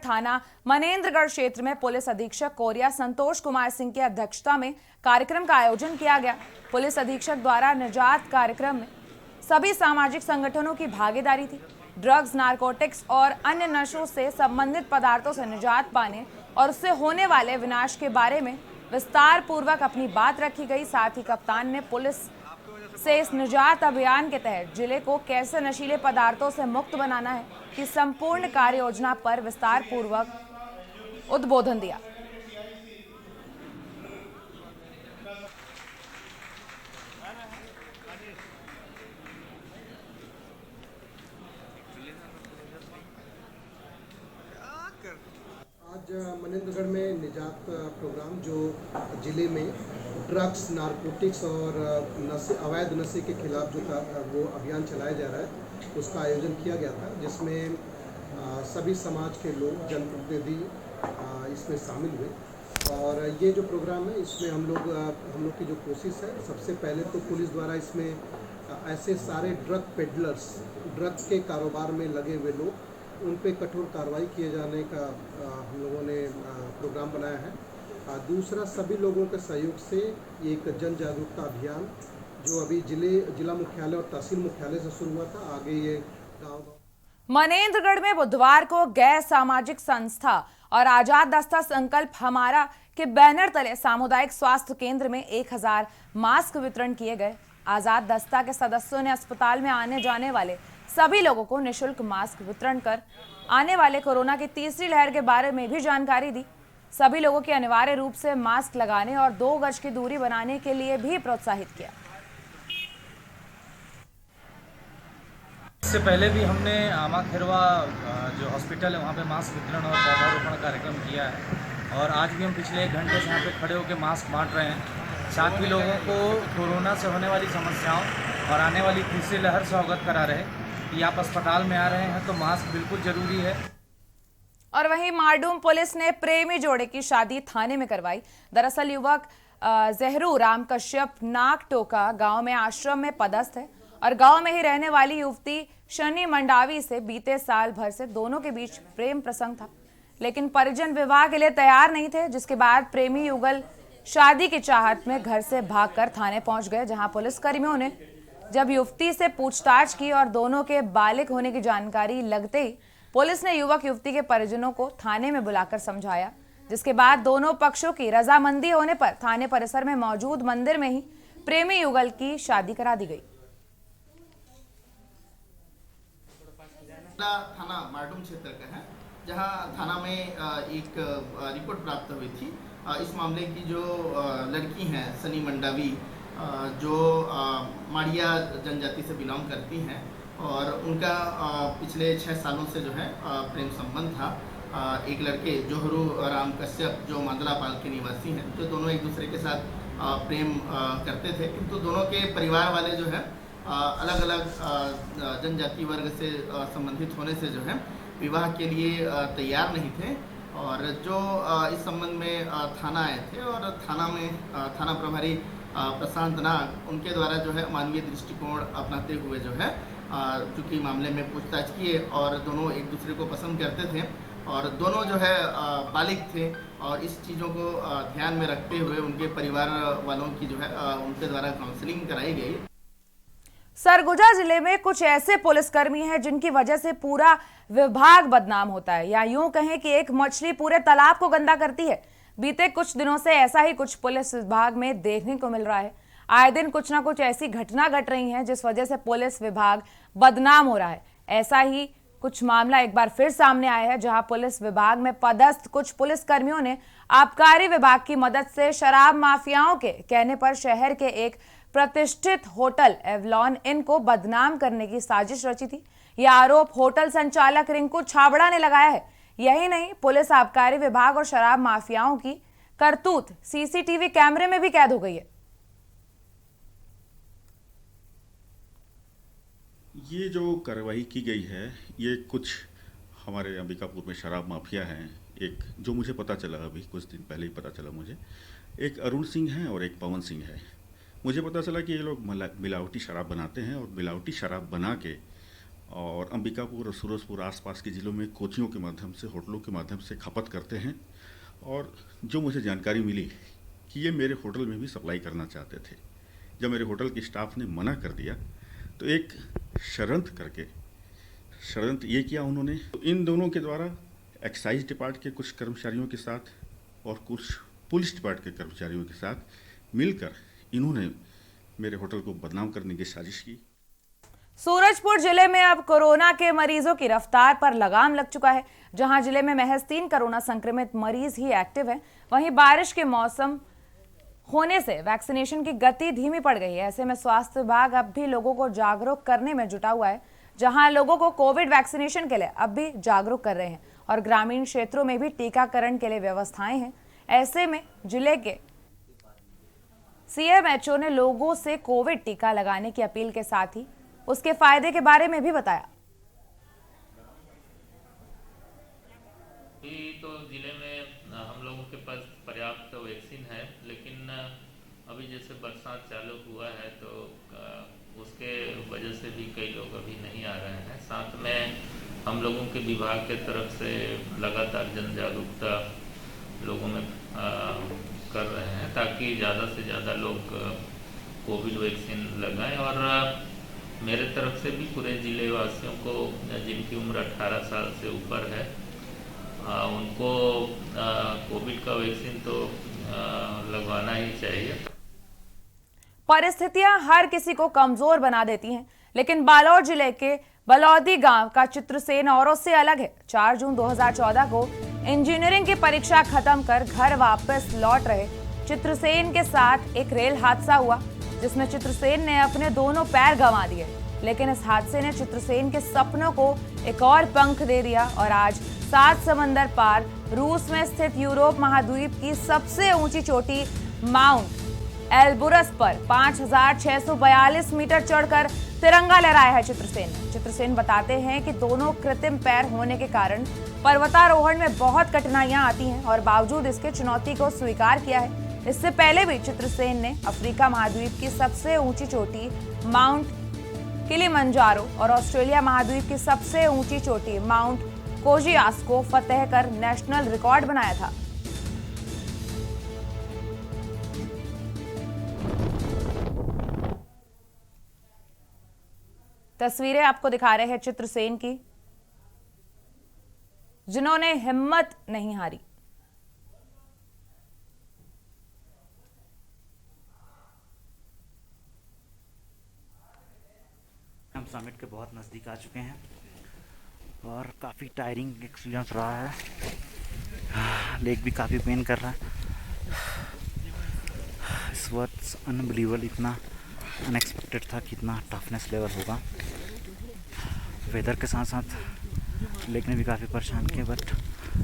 थाना मनेंद्रगढ़ क्षेत्र में पुलिस अधीक्षक कोरिया संतोष कुमार सिंह की अध्यक्षता में कार्यक्रम का आयोजन किया गया। पुलिस अधीक्षक द्वारा निजात कार्यक्रम में सभी सामाजिक संगठनों की भागीदारी थी। ड्रग्स, नारकोटिक्स और अन्य नशों से संबंधित पदार्थों से निजात पाने और उससे होने वाले विनाश के बारे में विस्तार पूर्वक अपनी बात रखी गई। साथ ही कप्तान ने पुलिस से इस निजात अभियान के तहत जिले को कैसे नशीले पदार्थों से मुक्त बनाना है कि संपूर्ण कार्य योजना पर विस्तार पूर्वक उद्बोधन दिया। आज मनेंद्रगढ़ में निजात प्रोग्राम जो जिले में ड्रग्स, नारकोटिक्स और अवैध नशे के खिलाफ जो था वो अभियान चलाया जा रहा है, उसका आयोजन किया गया था, जिसमें सभी समाज के लोग, जनप्रतिनिधि इसमें शामिल हुए। और ये जो प्रोग्राम है, इसमें हम लोग की जो कोशिश है, सबसे पहले तो पुलिस द्वारा इसमें ऐसे सारे ड्रग पेडलर्स, ड्रग्स के कारोबार में लगे हुए लोग, उन पे कठोर कार्रवाई किए जाने का हम लोगों ने प्रोग्राम बनाया है। दूसरा, सभी लोगों के सहयोग से एक जन जागरूकता अभियान जो अभी जिला मुख्यालय और तहसील मुख्यालय से शुरू हुआ था, आगे ये गाँव मनेंद्रगढ़ में बुधवार को गैर सामाजिक संस्था और आजाद दस्ता संकल्प हमारा के बैनर तले सामुदायिक स्वास्थ्य केंद्र में 1000 मास्क वितरण किए गए। आजाद दस्ता के सदस्यों ने अस्पताल में आने जाने वाले सभी लोगों को निःशुल्क मास्क वितरण कर आने वाले कोरोना की तीसरी लहर के बारे में भी जानकारी दी। सभी लोगों की अनिवार्य रूप से मास्क लगाने और 2 गज की दूरी बनाने के लिए भी प्रोत्साहित किया। इससे पहले भी हमने आमा खैरवा जो हॉस्पिटल है वहाँ पे मास्क वितरण और पौधारोपण कार्यक्रम किया है, और आज भी हम पिछले 1 घंटे से यहाँ पे खड़े होकर मास्क बांट रहे हैं। साथ ही लोगों को कोरोना से होने वाली समस्याओं और आने वाली तीसरी लहर से अवगत करा रहे कि आप अस्पताल में आ रहे हैं तो मास्क बिल्कुल जरूरी है। और वहीं मारडूम पुलिस ने प्रेमी जोड़े की शादी थाने में करवाई। दरअसल युवक जहरू राम कश्यप नागटोका गांव में आश्रम में पदस्थ है और गांव में ही रहने वाली युवती शनि मंडावी से बीते साल भर से दोनों के बीच प्रेम प्रसंग था, लेकिन परिजन विवाह के लिए तैयार नहीं थे, जिसके बाद प्रेमी युगल शादी की चाहत में घर से भागकर थाने पहुंच गए, जहां पुलिसकर्मियों ने जब युवती से पूछताछ की और दोनों के बालिग होने की जानकारी लगते ही पुलिस ने युवक युवती के परिजनों को थाने में बुलाकर समझाया, जिसके बाद दोनों पक्षों की रजामंदी होने पर थाने परिसर में मौजूद मंदिर में ही प्रेमी युगल की शादी करा दी गई। थाना मारडूम क्षेत्र का है, जहां थाना में एक रिपोर्ट प्राप्त हुई थी। इस मामले की जो लड़की हैं सनी मंडावी, जो माड़िया जनजाति से बिलोंग करती हैं, और उनका पिछले 6 सालों से जो है प्रेम संबंध था। एक लड़के जोहरू राम कश्यप जो मांदलापाल के निवासी हैं, जो दोनों एक दूसरे के साथ प्रेम करते थे, किंतु दोनों के परिवार वाले जो है अलग अलग जनजाति वर्ग से संबंधित होने से जो है विवाह के लिए तैयार नहीं थे। और जो इस संबंध में थाना आए थे, और थाना में थाना प्रभारी प्रशांत नाग, उनके द्वारा जो है मानवीय दृष्टिकोण अपनाते हुए जो है चूँकि मामले में पूछताछ किए, और दोनों एक दूसरे को पसंद करते थे और दोनों जो है बालिग थे, और इस चीज़ों को ध्यान में रखते हुए उनके परिवार वालों की जो है उनके द्वारा काउंसलिंग कराई गई। सरगुजा जिले में कुछ ऐसे पुलिसकर्मी हैं जिनकी वजह से पूरा विभाग बदनाम होता है, या यूं कहें कि एक मछली पूरे तालाब को गंदा करती है। बीते कुछ दिनों से ऐसा ही कुछ पुलिस विभाग में देखने को मिल रहा है। आए दिन कुछ ना कुछ ऐसी घटना घट रही हैं जिस वजह से पुलिस विभाग बदनाम हो रहा है। ऐसा ही कुछ मामला एक बार फिर सामने आया है, जहां पुलिस विभाग में पदस्थ कुछ पुलिसकर्मियों ने आबकारी विभाग की मदद से शराब माफियाओं के कहने पर शहर के एक प्रतिष्ठित होटल एवलॉन इन को बदनाम करने की साजिश रची थी। यह आरोप होटल संचालक रिंकू छाबड़ा ने लगाया है। यही नहीं, पुलिस, आबकारी विभाग और शराब माफियाओं की करतूत सीसीटीवी कैमरे में भी कैद हो गई है। ये जो कार्रवाई की गई है, ये कुछ हमारे अंबिकापुर में शराब माफिया हैं। एक जो मुझे पता चला, अभी कुछ दिन पहले ही पता चला मुझे, एक अरुण सिंह है और एक पवन सिंह है। मुझे पता चला कि ये लोग मिलावटी शराब बनाते हैं और मिलावटी शराब बना के और अंबिकापुर और सूरजपुर आसपास के ज़िलों में कोचियों के माध्यम से, होटलों के माध्यम से खपत करते हैं। और जो मुझे जानकारी मिली कि ये मेरे होटल में भी सप्लाई करना चाहते थे। जब मेरे होटल के स्टाफ ने मना कर दिया तो एक षड्यंत्र ये किया उन्होंने। तो इन दोनों के द्वारा एक्साइज डिपार्ट के कुछ कर्मचारियों के साथ और कुछ पुलिस डिपार्ट के कर्मचारियों के साथ मिलकर इन्होंने मेरे होटल को बदनाम करने की साजिश की। सूरजपुर जिले में अब कोरोना के मरीजों की रफ्तार पर लगाम लग चुका है। जहां जिले में महज 3 कोरोना संक्रमित मरीज ही एक्टिव हैं, वहीं बारिश के मौसम होने से वैक्सीनेशन की गति धीमी पड़ गई है। ऐसे में स्वास्थ्य विभाग अब भी लोगों को जागरूक करने में जुटा हुआ है। जहां लोगों को कोविड वैक्सीनेशन के लिए अब भी जागरूक कर रहे हैं और ग्रामीण क्षेत्रों में भी टीकाकरण के लिए व्यवस्थाएं हैं। ऐसे में जिले के सीएमएचओ ने लोगों से कोविड टीका लगाने की अपील के साथ ही उसके फायदे के बारे में भी बताया। तो जिले में हम लोगों के पास पर्याप्त वैक्सीन है, लेकिन अभी जैसे बरसात चालू हुआ है तो उसके वजह से भी कई लोग अभी नहीं आ रहे हैं। साथ में हम लोगों के विभाग के तरफ से लगातार जन जागरूकता लोगों में कर रहे हैं ताकि ज़्यादा से ज़्यादा लोग कोविड वैक्सीन लगाएं। और मेरे तरफ से भी पूरे जिले वासियों को जिनकी उम्र 18 साल से ऊपर है उनको कोविड का वैक्सीन तो लगवाना ही चाहिए। परिस्थितियां हर किसी को कमजोर बना देती हैं, लेकिन बालोद जिले के बलौदी गांव का चित्रसेन औरों से अलग है। 4 जून 2014 को इंजीनियरिंग की परीक्षा खत्म कर घर वापस लौट रहे चित्रसेन के साथ एक रेल हादसा हुआ, जिसमें चित्रसेन ने अपने दोनों पैर गंवा दिए। लेकिन इस हादसे ने चित्रसेन के सपनों को एक और पंख दे दिया और आज 7 समंदर पार रूस में स्थित यूरोप महाद्वीप की सबसे ऊंची चोटी माउंट एल्बुरस पर 5,642 मीटर चढ़कर तिरंगा लहराया है चित्रसेन बताते हैं कि दोनों कृत्रिम पैर होने के कारण पर्वतारोहण में बहुत कठिनाइयां आती हैं और बावजूद इसके चुनौती को स्वीकार किया है। इससे पहले भी चित्रसेन ने अफ्रीका महाद्वीप की सबसे ऊंची चोटी माउंट किलिमंजारो और ऑस्ट्रेलिया महाद्वीप की सबसे ऊंची चोटी माउंट कोजियास को फतेह कर नेशनल रिकॉर्ड बनाया था। तस्वीरें आपको दिखा रहे हैं चित्रसेन की, जिन्होंने हिम्मत नहीं हारी। हम समिट के बहुत नज़दीक आ चुके हैं और काफ़ी टायरिंग एक्सपीरियंस रहा है। लेग भी काफ़ी पेन कर रहा है। इस वक्त अनबिलीवेबल, इतना अनएक्सपेक्टेड था कि इतना टफनेस लेवल होगा। वेदर के साथ साथ लेग ने भी काफ़ी परेशान किया, बट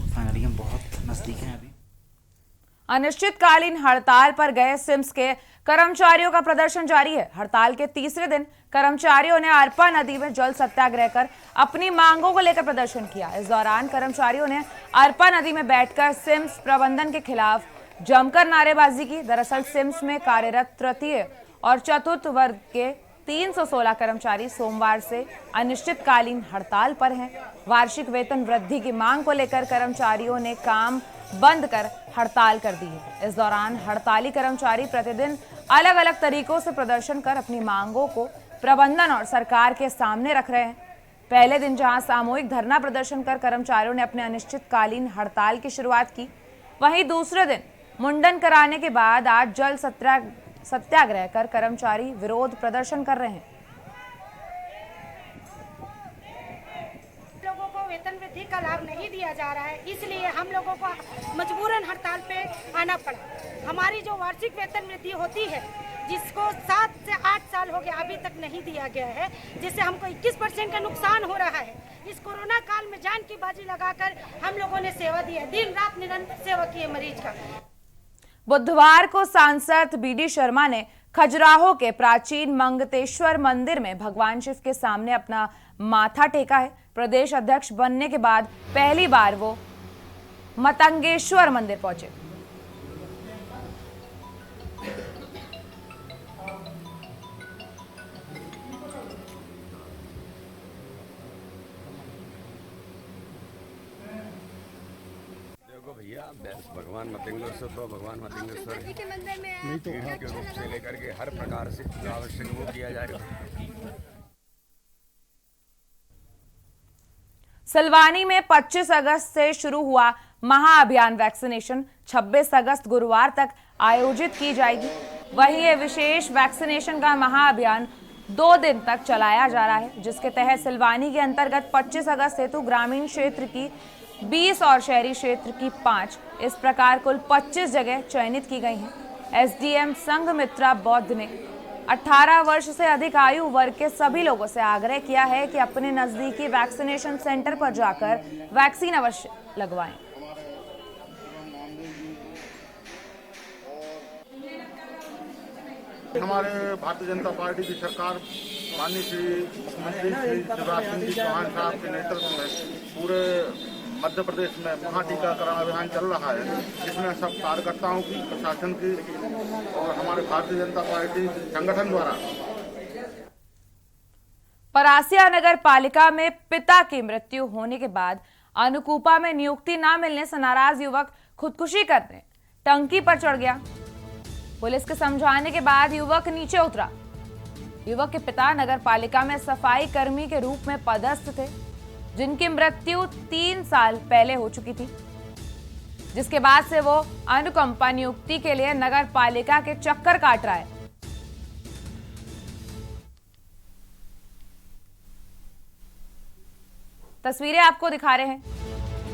फाइनली हम बहुत नज़दीक हैं अभी। अनिश्चितकालीन हड़ताल पर गए सिम्स के कर्मचारियों का प्रदर्शन जारी है। हड़ताल के तीसरे दिन कर्मचारियों ने अरपा नदी में जल सत्याग्रह कर अपनी मांगों को लेकर प्रदर्शन किया। इस दौरान कर्मचारियों ने अरपा नदी में बैठकर सिम्स प्रबंधन के खिलाफ जमकर नारेबाजी की। दरअसल सिम्स में कार्यरत तृतीय और चतुर्थ वर्ग के 316 कर्मचारी सोमवार से अनिश्चितकालीन हड़ताल पर हैं। वार्षिक वेतन वृद्धि की मांग को लेकर कर्मचारियों ने काम बंद कर हड़ताल कर दी है। इस दौरान हड़ताली कर्मचारी प्रतिदिन अलग अलग तरीकों से प्रदर्शन कर अपनी मांगों को प्रबंधन और सरकार के सामने रख रहे हैं। पहले दिन जहां सामूहिक धरना प्रदर्शन कर कर्मचारियों ने अपने अनिश्चितकालीन हड़ताल की शुरुआत की, वहीं दूसरे दिन मुंडन कराने के बाद आज जल सत्याग्रह कर कर्मचारी विरोध प्रदर्शन कर रहे हैं। लोगों को वेतन वृद्धि का लाभ नहीं दिया जा रहा है, इसलिए हम लोगों को मजबूरन हड़ताल पे आना पड़ा। हमारी जो वार्षिक वेतन वृद्धि होती है, जिसको 7 से 8 साल हो गया अभी तक नहीं दिया गया है, जिससे हमको 21% का नुकसान हो रहा है। इस कोरोना काल में जान की बाजी लगाकर हम लोगों ने सेवा दी है, दिन रात निरंतर सेवा की है मरीज का। बुधवार को सांसद बीडी शर्मा ने खजुराहो के प्राचीन मंगतेश्वर मंदिर में भगवान शिव के सामने अपना माथा टेका है। प्रदेश अध्यक्ष बनने के बाद पहली बार वो मतंगेश्वर मंदिर पहुंचे। देखो भैया, भगवान मतिंगेश्वर तो भगवान मतिंगेश्वर के रूप से लेकर के हर प्रकार से आवश्यक वो किया जाएगा। सिलवानी में 25 अगस्त से शुरू हुआ महाअभियान वैक्सीनेशन 26 अगस्त गुरुवार तक आयोजित की जाएगी। वहीं ये विशेष वैक्सीनेशन का महाअभियान 2 दिन तक चलाया जा रहा है, जिसके तहत सिलवानी के अंतर्गत 25 अगस्त हेतु ग्रामीण क्षेत्र की 20 और शहरी क्षेत्र की 5, इस प्रकार कुल 25 जगह चयनित की गई हैं। एसडीएम संघमित्रा बौद्ध ने 18 वर्ष से अधिक आयु वर्ग के सभी लोगों से आग्रह किया है कि अपने नजदीकी वैक्सीनेशन सेंटर पर जाकर वैक्सीन अवश्य लगवाएं। हमारे भारतीय जनता पार्टी की सरकार माननीय श्री मुख्यमंत्री श्री शिवराज सिंह जी चौहान साहब के नेतृत्व में पूरे मध्य प्रदेश में महाटीकाकरण अभियान चल रहा है, जिसमें सब कार्यकर्ताओं की, प्रशासन की और हमारे भारतीय जनता पार्टी संगठन द्वारा। परासिया नगर पालिका में पिता की मृत्यु होने के बाद अनुकूपा में नियुक्ति न मिलने से नाराज युवक खुदकुशी करने टंकी पर चढ़ गया। पुलिस के समझाने के बाद युवक नीचे उतरा। युवक के पिता नगर पालिका में सफाई कर्मी के रूप में पदस्थ थे, जिनकी मृत्यु 3 साल पहले हो चुकी थी, जिसके बाद से वो अनुकंपा नियुक्ति के लिए नगर पालिका के चक्कर काट रहा है। तस्वीरें आपको दिखा रहे हैं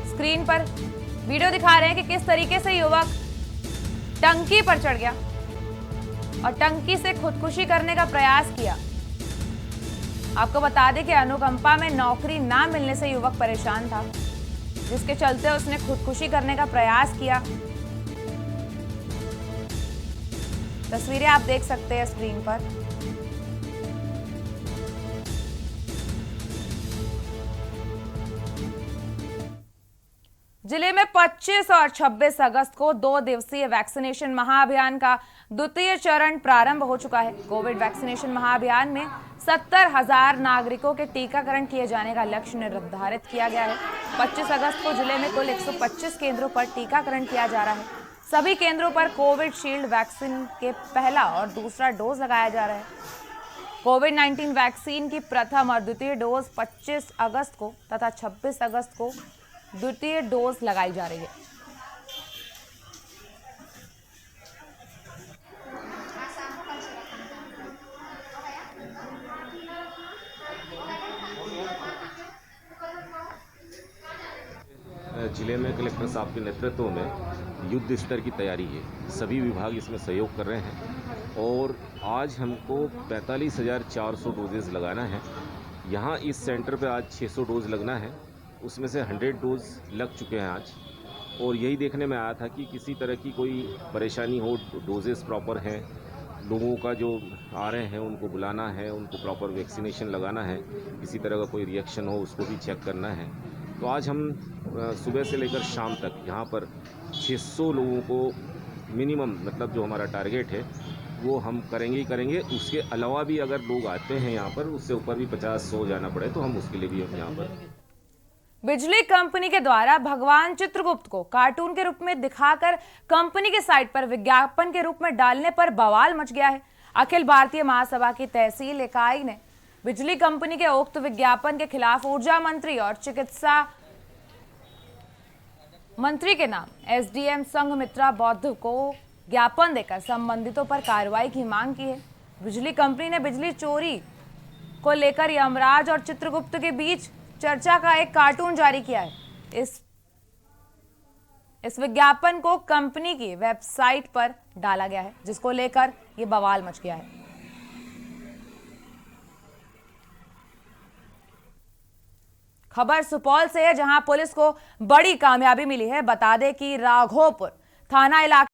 स्क्रीन पर, वीडियो दिखा रहे हैं कि किस तरीके से युवक टंकी पर चढ़ गया और टंकी से खुदकुशी करने का प्रयास किया। आपको बता दें कि अनुकंपा में नौकरी ना मिलने से युवक परेशान था, जिसके चलते उसने खुदकुशी करने का प्रयास किया। तस्वीरें आप देख सकते हैं स्क्रीन पर। जिले में 25 और 26 अगस्त को 2 दिवसीय वैक्सीनेशन महाअभियान का द्वितीय चरण प्रारंभ हो चुका है। कोविड वैक्सीनेशन महाअभियान में 70,000 नागरिकों के टीकाकरण किए जाने का लक्ष्य निर्धारित किया गया है। 25 अगस्त को जिले में कुल 125 केंद्रों पर टीकाकरण किया जा रहा है। सभी केंद्रों पर कोविड शील्ड वैक्सीन के पहला और दूसरा डोज लगाया जा रहा है। कोविड-19 वैक्सीन की प्रथम और द्वितीय डोज 25 अगस्त को तथा 26 अगस्त को द्वितीय डोज लगाई जा रही है। जिले में कलेक्टर साहब के नेतृत्व में युद्ध स्तर की तैयारी है। सभी विभाग इसमें सहयोग कर रहे हैं और आज हमको 45,400 डोजेज लगाना है। यहाँ इस सेंटर पे आज 600 डोज लगना है, उसमें से 100 डोज लग चुके हैं आज। और यही देखने में आया था कि किसी तरह की कोई परेशानी हो, डोजेस प्रॉपर हैं, लोगों का जो आ रहे हैं उनको बुलाना है, उनको प्रॉपर वैक्सीनेशन लगाना है, किसी तरह का कोई रिएक्शन हो उसको भी चेक करना है। तो आज हम सुबह से लेकर शाम तक यहाँ पर 600 लोगों को मिनिमम, मतलब जो हमारा टारगेट है वो हम करेंगे ही करेंगे। उसके अलावा भी अगर लोग आते हैं यहाँ पर, उससे ऊपर भी 50-100 जाना पड़े तो हम उसके लिए भी हम यहाँ पर। बिजली कंपनी के द्वारा भगवान चित्रगुप्त को कार्टून के रूप में दिखाकर कंपनी के साइट पर विज्ञापन के रूप में डालने पर बवाल मच गया है। अखिल भारतीय महासभा की तहसील इकाई ने बिजली कंपनी के उक्त विज्ञापन के खिलाफ ऊर्जा मंत्री और चिकित्सा मंत्री के नाम एसडीएम संघमित्रा बौद्ध को ज्ञापन देकर संबंधितों पर कार्रवाई की मांग की है। बिजली कंपनी ने बिजली चोरी को लेकर यमराज और चित्रगुप्त के बीच चर्चा का एक कार्टून जारी किया है। इस विज्ञापन को कंपनी की वेबसाइट पर डाला गया है, जिसको लेकर ये बवाल मच गया है। खबर सुपौल से है, जहां पुलिस को बड़ी कामयाबी मिली है। बता दें कि राघोपुर थाना इलाके